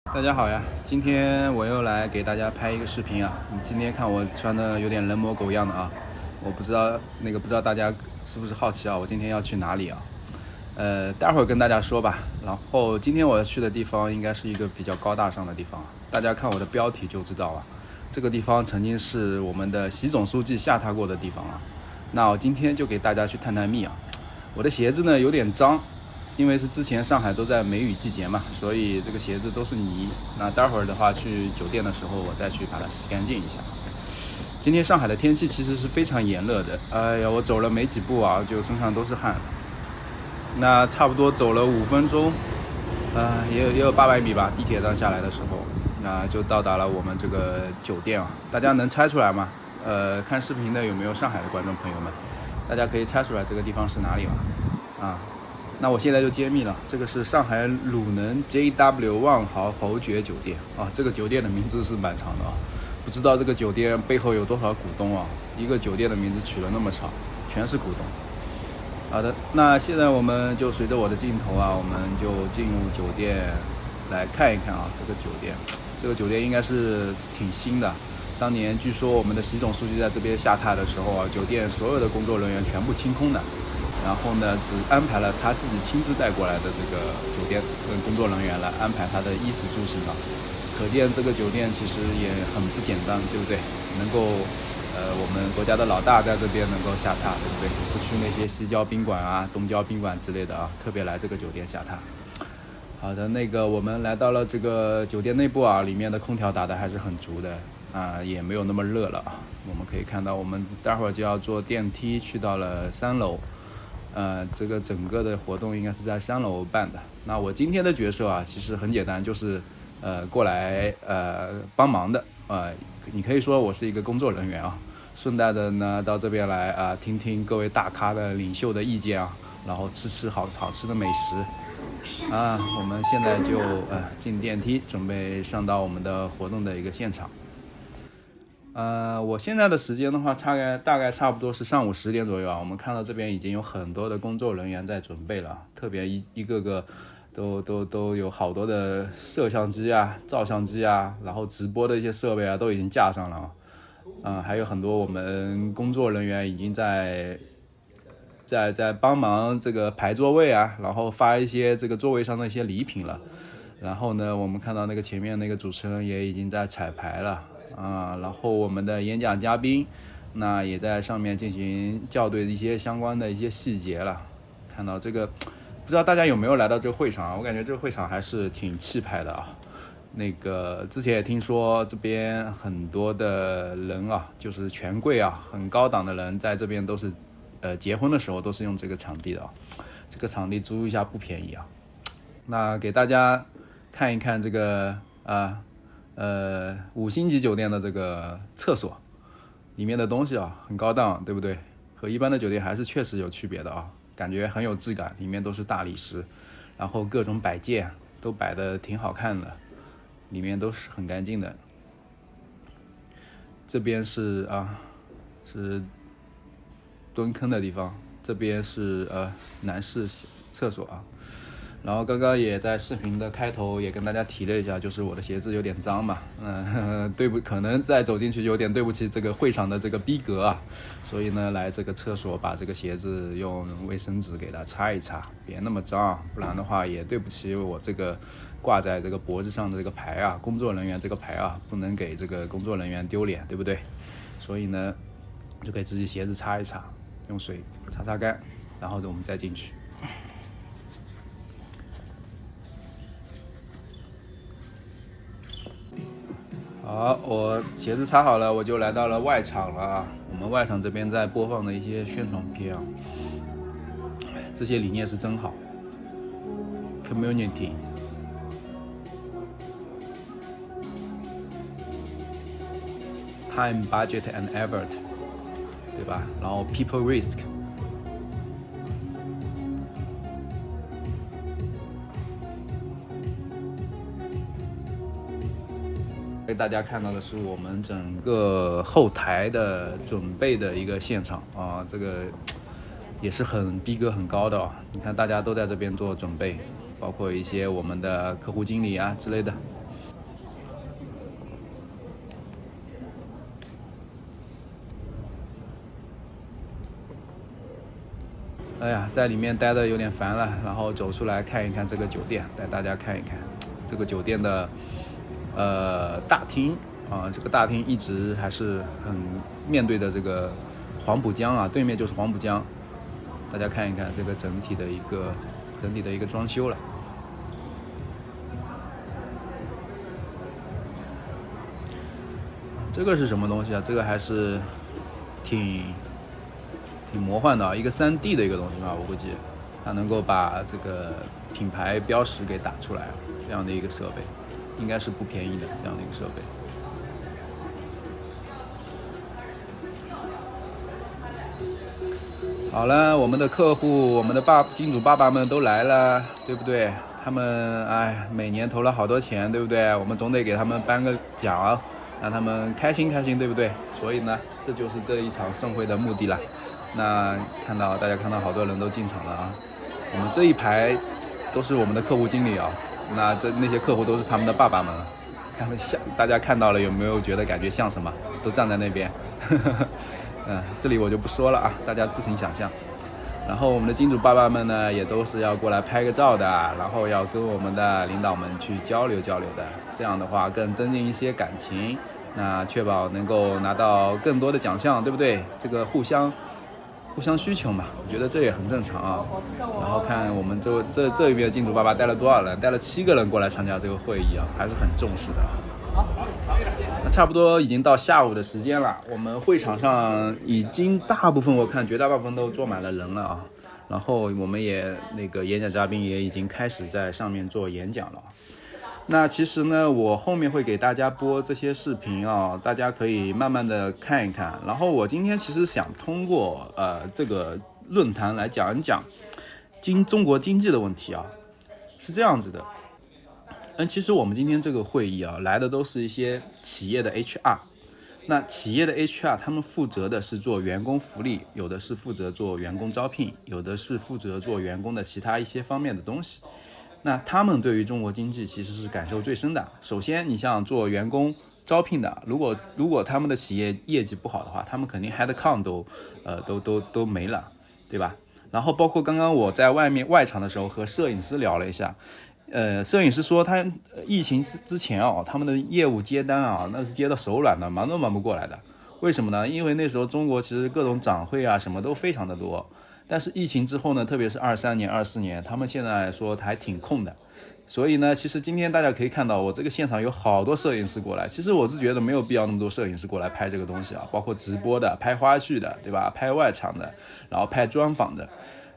大家好呀，今天我又来给大家拍一个视频啊。你今天看我穿的有点人模狗样的啊，我不知道不知道大家是不是好奇啊？我今天要去哪里啊？待会儿跟大家说吧。然后今天我要去的地方应该是一个比较高大上的地方，大家看我的标题就知道了。这个地方曾经是我们的习总书记下榻过的地方啊。那我今天就给大家去探探秘啊。我的鞋子呢有点脏，因为是之前上海都在梅雨季节嘛，所以这个鞋子都是泥。那待会儿的话去酒店的时候，我再去把它洗干净一下。今天上海的天气其实是非常炎热的，哎呀，我走了没几步啊，就身上都是汗。那差不多走了5分钟，也有800米吧，地铁站下来的时候，那就到达了我们这个酒店啊。大家能猜出来吗？看视频的有没有上海的观众朋友们？大家可以猜出来这个地方是哪里吗？啊，那我现在就揭秘了，这个是上海鲁能 JW 万豪侯爵酒店啊。这个酒店的名字是蛮长的啊，不知道这个酒店背后有多少股东啊？一个酒店的名字取了那么长，全是股东。好的，那现在我们就随着我的镜头啊，我们就进入酒店来看一看啊。这个酒店应该是挺新的。当年据说我们的习总书记在这边下榻的时候啊，酒店所有的工作人员全部清空的。然后呢，只安排了他自己亲自带过来的这个酒店跟工作人员来安排他的衣食住行啊。可见这个酒店其实也很不简单，对不对？能够我们国家的老大在这边能够下榻，对不对？不去那些西郊宾馆啊、东郊宾馆之类的啊，特别来这个酒店下榻。好的，我们来到了这个酒店内部啊，里面的空调打得还是很足的啊，也没有那么热了啊。我们可以看到，我们待会儿就要坐电梯去到了3楼。这个整个的活动应该是在3楼办的。那我今天的角色啊，其实很简单，就是过来帮忙的。你可以说我是一个工作人员啊，顺带的呢到这边来听听各位大咖的领袖的意见啊，然后吃好吃的美食啊。我们现在就进电梯，准备上到我们的活动的一个现场。我现在的时间的话，大概差不多是上午10点左右啊。我们看到这边已经有很多的工作人员在准备了，特别一个个都有好多的摄像机啊、照相机啊，然后直播的一些设备啊都已经架上了还有很多我们工作人员已经在帮忙这个排座位啊，然后发一些这个座位上的一些礼品了。然后呢，我们看到那个前面那个主持人也已经在彩排了。然后我们的演讲嘉宾那也在上面进行校对一些相关的一些细节了。看到这个，不知道大家有没有来到这个会场啊？我感觉这个会场还是挺气派的啊。之前也听说这边很多的人啊，就是权贵啊，很高档的人在这边都是结婚的时候都是用这个场地的啊。这个场地租一下不便宜啊。那给大家看一看这个5星级酒店的这个厕所里面的东西啊，很高档，对不对？和一般的酒店还是确实有区别的啊，感觉很有质感，里面都是大理石，然后各种摆件都摆得挺好看的，里面都是很干净的。这边是蹲坑的地方，这边是男士厕所啊。然后刚刚也在视频的开头也跟大家提了一下，就是我的鞋子有点脏嘛，可能再走进去有点对不起这个会场的这个逼格啊，所以呢来这个厕所把这个鞋子用卫生纸给它擦一擦，别那么脏，不然的话也对不起我这个挂在这个脖子上的这个牌啊，工作人员这个牌啊，不能给这个工作人员丢脸，对不对？所以呢就给自己鞋子擦一擦，用水擦干，然后我们再进去。好，我鞋子擦好了，我就来到了外场了啊。我们外场这边在播放的一些宣传片啊，这些理念是真好。Community， Time, Budget and Effort， 对吧？然后 People Risk。给大家看到的是我们整个后台的准备的一个现场啊，这个也是很逼格很高的啊。你看大家都在这边做准备，包括一些我们的客户经理啊之类的。哎呀，在里面待的有点烦了，然后走出来看一看这个酒店，带大家看一看这个酒店的大厅啊，这个大厅一直还是很面对的这个黄浦江啊，对面就是黄浦江，大家看一看这个整体的一个装修了。这个是什么东西啊？这个还是挺魔幻的，一个3D 的一个东西吧，我估计它能够把这个品牌标识给打出来，这样的一个设备应该是不便宜的，这样的一个设备。好了，我们的客户，我们的金主爸爸们都来了，对不对？他们每年投了好多钱，对不对？我们总得给他们颁个奖，让他们开心开心，对不对？所以呢，这就是这一场盛会的目的了。那大家看到好多人都进场了啊，我们这一排都是我们的客户经理啊，那些客户都是他们的爸爸们，大家看到了有没有觉得感觉像什么？都站在那边，这里我就不说了啊，大家自行想象。然后我们的金主爸爸们呢，也都是要过来拍个照的，然后要跟我们的领导们去交流交流的，这样的话更增进一些感情，那确保能够拿到更多的奖项，对不对？这个互相需求嘛，我觉得这也很正常啊。然后看我们这一边金主爸爸带了多少人，带了7个人过来参加这个会议啊，还是很重视的。那差不多已经到下午的时间了，我们会场上已经大部分，我看绝大部分都坐满了人了啊。然后我们也演讲嘉宾也已经开始在上面做演讲了。那其实呢，我后面会给大家播这些视频啊，大家可以慢慢的看一看。然后我今天其实想通过这个论坛来讲一讲中国经济的问题啊，是这样子的。其实我们今天这个会议啊，来的都是一些企业的 HR。那企业的 HR 他们负责的是做员工福利，有的是负责做员工招聘，有的是负责做员工的其他一些方面的东西。那他们对于中国经济其实是感受最深的。首先，你像做员工招聘的，如果他们的企业业绩不好的话，他们肯定 headcount 都没了，对吧？然后包括刚刚我在外场的时候和摄影师聊了一下，摄影师说他疫情之前他们的业务接单那是接到手软的，忙都忙不过来的。为什么呢？因为那时候中国其实各种展会什么都非常的多。但是疫情之后呢，特别是23年、24年，他们现在说还挺空的。所以呢，其实今天大家可以看到，我这个现场有好多摄影师过来。其实我是觉得没有必要那么多摄影师过来拍这个东西包括直播的、拍花絮的，对吧？拍外场的，然后拍专访的。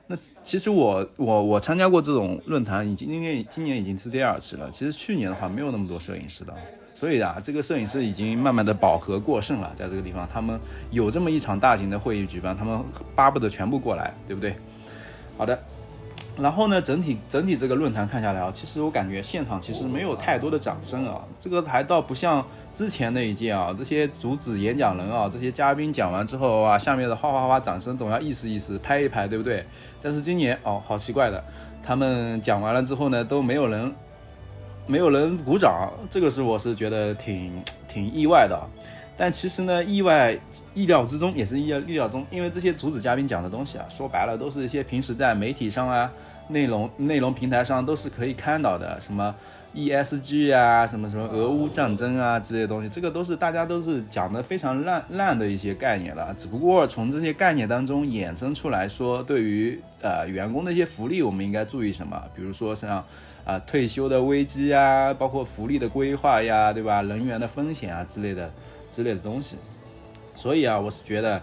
那其实我参加过这种论坛，今年已经是第2次了。其实去年的话没有那么多摄影师的。所以这个摄影师已经慢慢的饱和过剩了，在这个地方他们有这么一场大型的会议举办，他们巴不得全部过来，对不对？好的，然后呢，整体这个论坛看下来其实我感觉现场其实没有太多的掌声这个还倒不像之前那一届这些主旨演讲人这些嘉宾讲完之后下面的哗哗哗掌声总要意思意思拍一拍，对不对？但是今年好奇怪的，他们讲完了之后呢，都没有人鼓掌，这个我是觉得挺意外的。但其实呢，意料之中也是意料中，因为这些主旨嘉宾讲的东西说白了都是一些平时在媒体上内容平台上都是可以看到的，什么 ESG 什么俄乌战争之类的东西，这个大家都是讲的非常烂的一些概念了。只不过从这些概念当中衍生出来说，对于员工的一些福利，我们应该注意什么？比如说像退休的危机包括福利的规划对吧？人员的风险之类的东西。所以我是觉得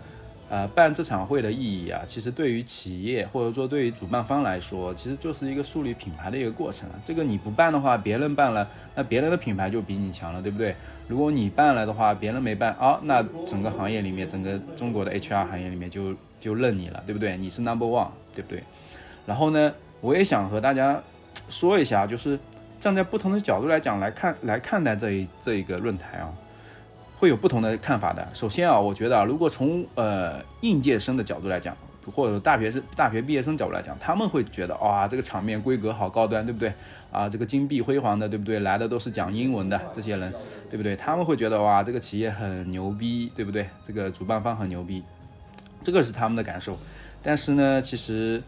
办这场会的意义其实对于企业或者说对于主办方来说，其实就是一个树立品牌的一个过程这个你不办的话，别人办了，那别人的品牌就比你强了，对不对？如果你办了的话，别人没办那整个行业里面，整个中国的 HR 行业里面就认你了，对不对？你是 No.1， 对不对？然后呢，我也想和大家说一下，就是站在不同的角度来讲来看待这一个论坛会有不同的看法的。首先我觉得如果从应届生的角度来讲，或者大学毕业生角度来讲，他们会觉得这个场面规格好高端，对不对？这个金碧辉煌的，对不对？来的都是讲英文的这些人，对不对？他们会觉得这个企业很牛逼，对不对？这个主办方很牛逼，这个是他们的感受。但是呢，其实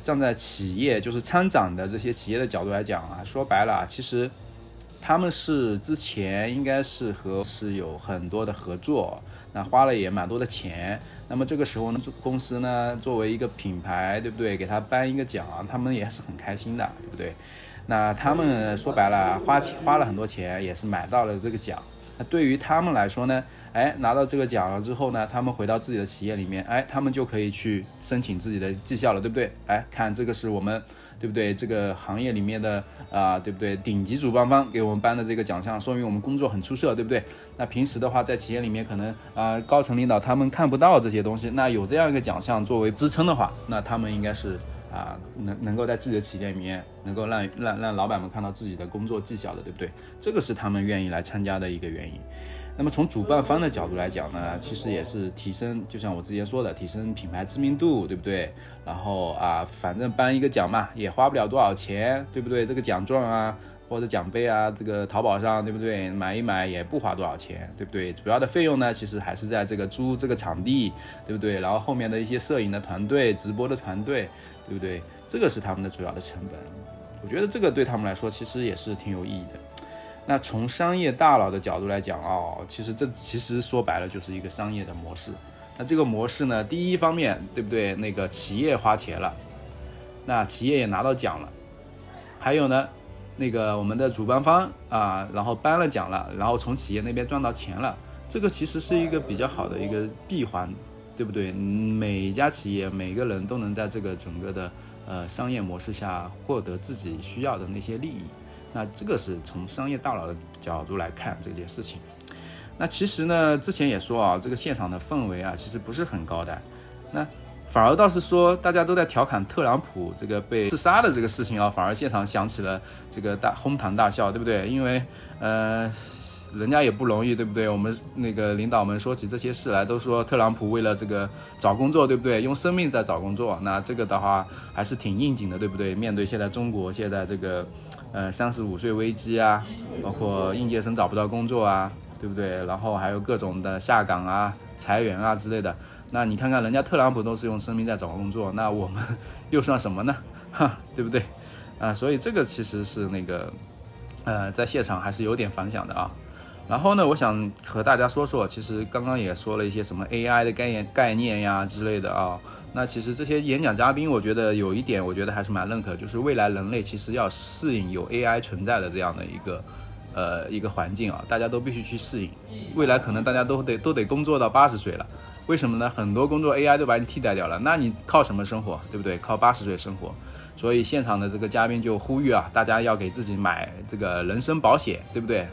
站在企业就是参展的这些企业的角度来讲说白了其实他们是之前应该是有很多的合作，那花了也蛮多的钱。那么这个时候呢，公司呢作为一个品牌，对不对？给他颁一个奖，他们也是很开心的，对不对？那他们说白了，花了很多钱，也是买到了这个奖。那对于他们来说呢，拿到这个奖了之后呢，他们回到自己的企业里面，他们就可以去申请自己的绩效了，对不对？看这个是我们，对不对？这个行业里面的对不对？顶级主办方给我们颁的这个奖项，说明我们工作很出色，对不对？那平时的话，在企业里面可能高层领导他们看不到这些东西，那有这样一个奖项作为支撑的话，那他们应该是能够在自己的企业里面能够让老板们看到自己的工作绩效的，对不对？这个是他们愿意来参加的一个原因。那么从主办方的角度来讲呢，其实也是提升，就像我之前说的，提升品牌知名度，对不对？然后反正颁一个奖嘛，也花不了多少钱，对不对？这个奖状或者奖杯这个淘宝上，对不对？买一买也不花多少钱，对不对？主要的费用呢，其实还是在这个租这个场地，对不对？然后后面的一些摄影的团队、直播的团队，对不对？这个是他们的主要的成本。我觉得这个对他们来说其实也是挺有意义的。那从商业大佬的角度来讲其实说白了就是一个商业的模式。那这个模式呢，第一方面，对不对？那个企业花钱了，那企业也拿到奖了，还有呢，那个我们的主办方然后颁了奖了，然后从企业那边赚到钱了，这个其实是一个比较好的一个闭环，对不对？每一家企业每个人都能在这个整个的商业模式下获得自己需要的那些利益。那这个是从商业大佬的角度来看这件事情。那其实呢，之前也说这个现场的氛围其实不是很高的。那反而倒是说大家都在调侃特朗普这个被刺杀的这个事情反而现场响起了这个哄堂大笑，对不对？因为人家也不容易，对不对？我们那个领导们说起这些事来，都说特朗普为了这个找工作，对不对？用生命在找工作，那这个的话还是挺应景的，对不对？面对现在中国现在这个35岁危机包括应届生找不到工作对不对？然后还有各种的下岗裁员之类的。那你看看人家特朗普都是用生命在找工作，那我们又算什么呢？对不对？所以这个其实是那个在现场还是有点反响的然后呢，我想和大家说说，其实刚刚也说了一些什么 AI 的概念之类的那其实这些演讲嘉宾，我觉得有一点，我觉得还是蛮认可，就是未来人类其实要适应有 AI 存在的这样的一个环境大家都必须去适应。未来可能大家都得工作到80岁了，为什么呢？很多工作 AI 都把你替代掉了，那你靠什么生活，对不对？靠80岁生活。所以现场的这个嘉宾就呼吁大家要给自己买这个人身保险，对不对？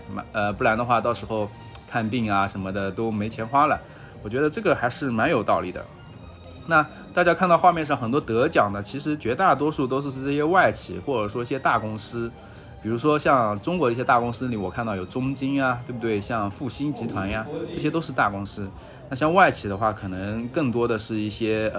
不然的话到时候看病什么的都没钱花了。我觉得这个还是蛮有道理的。那大家看到画面上很多得奖的，其实绝大多数都是这些外企或者说一些大公司，比如说像中国的一些大公司里，我看到有中金对不对？像复星集团这些都是大公司。那像外企的话，可能更多的是一些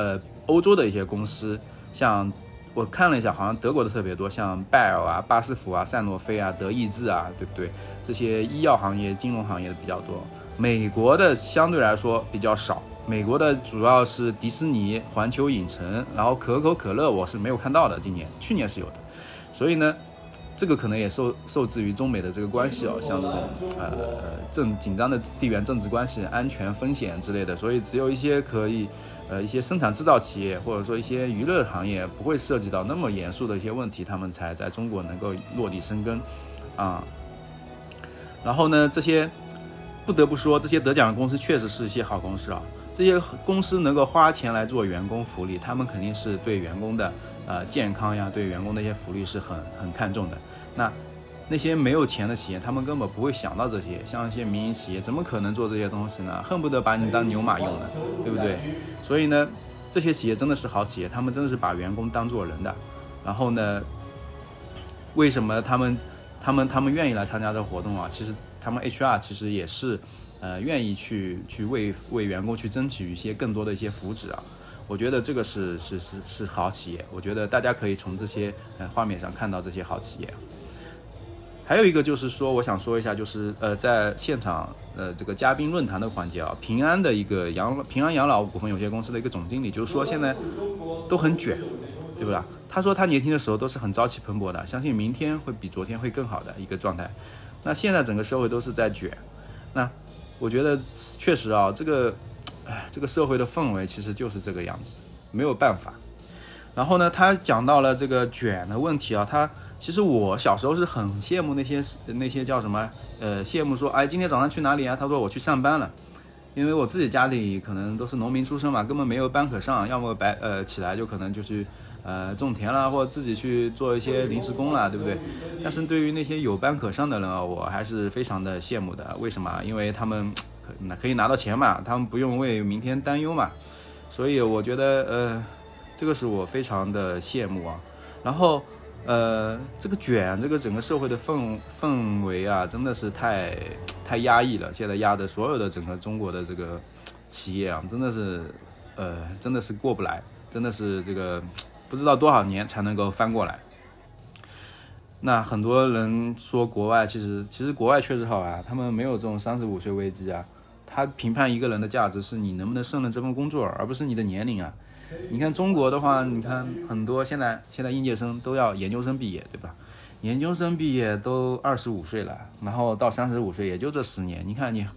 欧洲的一些公司，像我看了一下，好像德国的特别多，像拜耳巴斯夫赛诺菲德意志对不对？这些医药行业、金融行业的比较多。美国的相对来说比较少，美国的主要是迪士尼、环球影城，然后可口可乐我是没有看到的，去年是有的。所以呢，这个可能也受制于中美的这个关系像这种紧张的地缘政治关系、安全风险之类的，所以只有一些可以一些生产制造企业或者说一些娱乐行业不会涉及到那么严肃的一些问题，他们才在中国能够落地生根然后呢，这些不得不说，这些得奖的公司确实是一些好公司这些公司能够花钱来做员工福利，他们肯定是对员工的健康对员工的一些福利是很看重的。那些没有钱的企业，他们根本不会想到这些，像一些民营企业怎么可能做这些东西呢？恨不得把你当牛马用呢，对不对？所以呢，这些企业真的是好企业，他们真的是把员工当做人的。然后呢，为什么他们愿意来参加这个活动其实他们 HR 其实也是愿意去为员工去争取一些更多的一些福祉我觉得这个是好企业，我觉得大家可以从这些画面上看到这些好企业。还有一个就是说，我想说一下，就是在现场这个嘉宾论坛的环节啊，平安养老股份有限公司的一个总经理，就是说现在都很卷，对不对？他说他年轻的时候都是很朝气蓬勃的，相信明天会比昨天会更好的一个状态。那现在整个社会都是在卷，那我觉得确实啊，这个社会的氛围其实就是这个样子，没有办法。然后呢，他讲到了这个卷的问题啊，其实我小时候是很羡慕那些叫什么羡慕说，哎，今天早上去哪里啊？他说我去上班了，因为我自己家里可能都是农民出身嘛，根本没有班可上，要么起来就可能就去种田啦，或者自己去做一些临时工啦，对不对？但是对于那些有班可上的人啊，我还是非常的羡慕的。为什么？因为他们可以拿到钱嘛，他们不用为明天担忧嘛，所以我觉得这个是我非常的羡慕啊。然后这个这个整个社会的氛围啊，真的是太压抑了。现在压的所有的整个中国的这个企业啊，真的是过不来，真的是这个不知道多少年才能够翻过来。那很多人说国外，其实国外确实好啊，他们没有这种35岁危机啊。他评判一个人的价值是你能不能胜任这份工作，而不是你的年龄啊。你看中国的话，你看很多现在应届生都要研究生毕业，对吧？研究生毕业都25岁了，然后到35岁也就这10年。你看你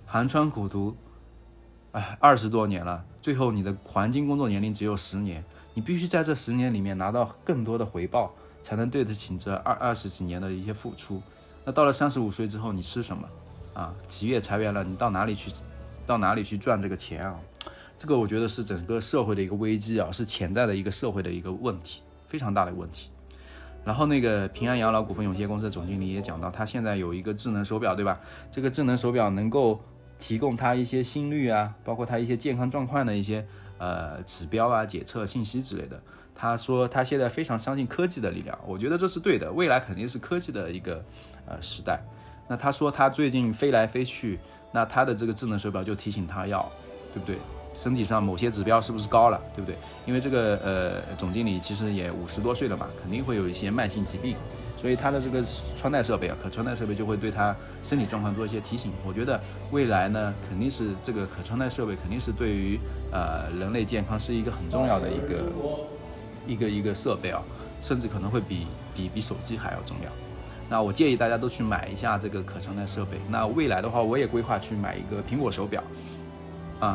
寒窗苦读，20多年了，最后你的黄金工作年龄只有10年，你必须在这10年里面拿到更多的回报，才能对得起这20几年的一些付出。那到了35岁之后，你吃什么啊？企业裁员了，你到哪里去赚这个钱啊？这个我觉得是整个社会的一个危机啊，是潜在的一个社会的一个问题，非常大的问题。然后那个平安养老股份有限公司的总经理也讲到，他现在有一个智能手表，对吧？这个智能手表能够提供他一些心率啊，包括他一些健康状况的一些指标啊、检测信息之类的。他说他现在非常相信科技的力量，我觉得这是对的，未来肯定是科技的一个时代。那他说他最近飞来飞去，那他的这个智能手表就提醒他对不对？身体上某些指标是不是高了，对不对？因为这个总经理其实也50多岁了嘛，肯定会有一些慢性疾病，所以他的这个穿戴设备可穿戴设备就会对他身体状况做一些提醒。我觉得未来呢，肯定是这个可穿戴设备肯定是对于人类健康是一个很重要的一个设备啊，甚至可能会比手机还要重要。那我建议大家都去买一下这个可穿戴设备。那未来的话，我也规划去买一个苹果手表。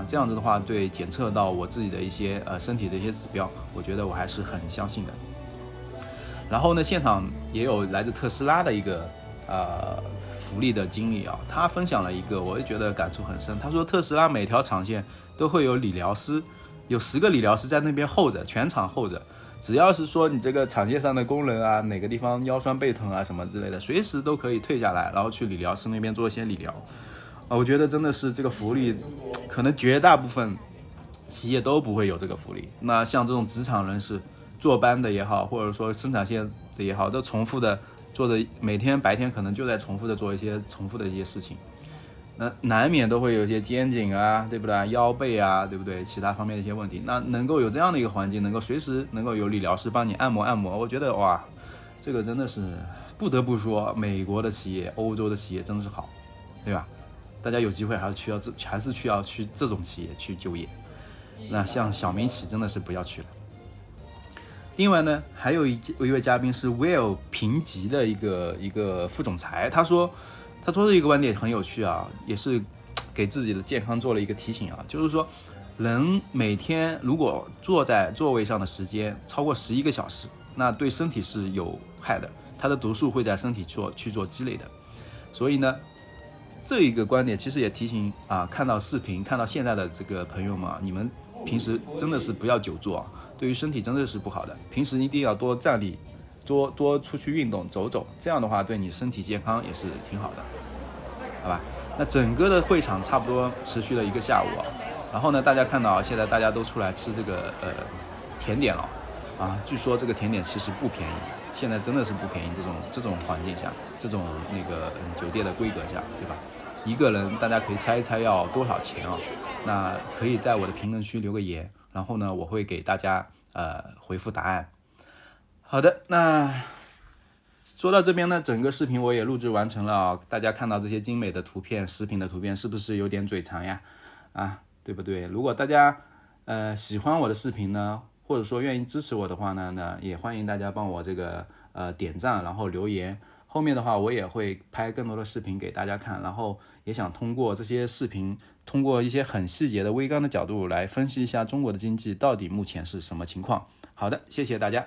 这样子的话，对检测到我自己的一些身体的一些指标，我觉得我还是很相信的。然后呢，现场也有来自特斯拉的一个福利的经理啊，他分享了一个，我也觉得感触很深。他说特斯拉每条场线都会有理疗师，有10个理疗师在那边候着，全场候着。只要是说你这个场线上的工人啊，哪个地方腰酸背疼啊什么之类的，随时都可以退下来，然后去理疗师那边做一些理疗。我觉得真的是这个福利，可能绝大部分企业都不会有这个福利。那像这种职场人士，坐班的也好，或者说生产线的也好，都重复的做的，每天白天可能就在重复的做一些重复的一些事情，那难免都会有一些肩颈啊，对不对？腰背啊，对不对？其他方面的一些问题，那能够有这样的一个环境，能够随时能够有理疗师帮你按摩，我觉得哇，这个真的是不得不说，美国的企业、欧洲的企业真是好，对吧？大家有机会还是需要去这种企业去就业。那像小民企真的是不要去了。另外呢，还有一位嘉宾是 Will 评级的一个副总裁，他说的一个观点很有趣啊，也是给自己的健康做了一个提醒啊，就是说人每天如果坐在座位上的时间超过11个小时，那对身体是有害的，它的毒素会在身体去做积累的。所以呢，这一个观点其实也提醒看到视频看到现在的这个朋友们你们平时真的是不要久坐对于身体真的是不好的。平时一定要多站立，多出去运动走走，这样的话对你身体健康也是挺好的，好吧？那整个的会场差不多持续了1个下午然后呢，大家看到现在大家都出来吃这个甜点了据说这个甜点其实不便宜，现在真的是不便宜，这种环境下，这种那个酒店的规格下，对吧？一个人大家可以猜一猜要多少钱那可以在我的评论区留个言，然后呢我会给大家回复答案。好的，那说到这边呢，整个视频我也录制完成了啊，大家看到这些精美的图片、食品的图片，是不是有点嘴馋呀？啊，对不对？如果大家喜欢我的视频呢，或者说愿意支持我的话呢，也欢迎大家帮我这个点赞，然后留言。后面的话我也会拍更多的视频给大家看，然后也想通过这些视频，通过一些很细节的微观的角度来分析一下中国的经济到底目前是什么情况。好的，谢谢大家。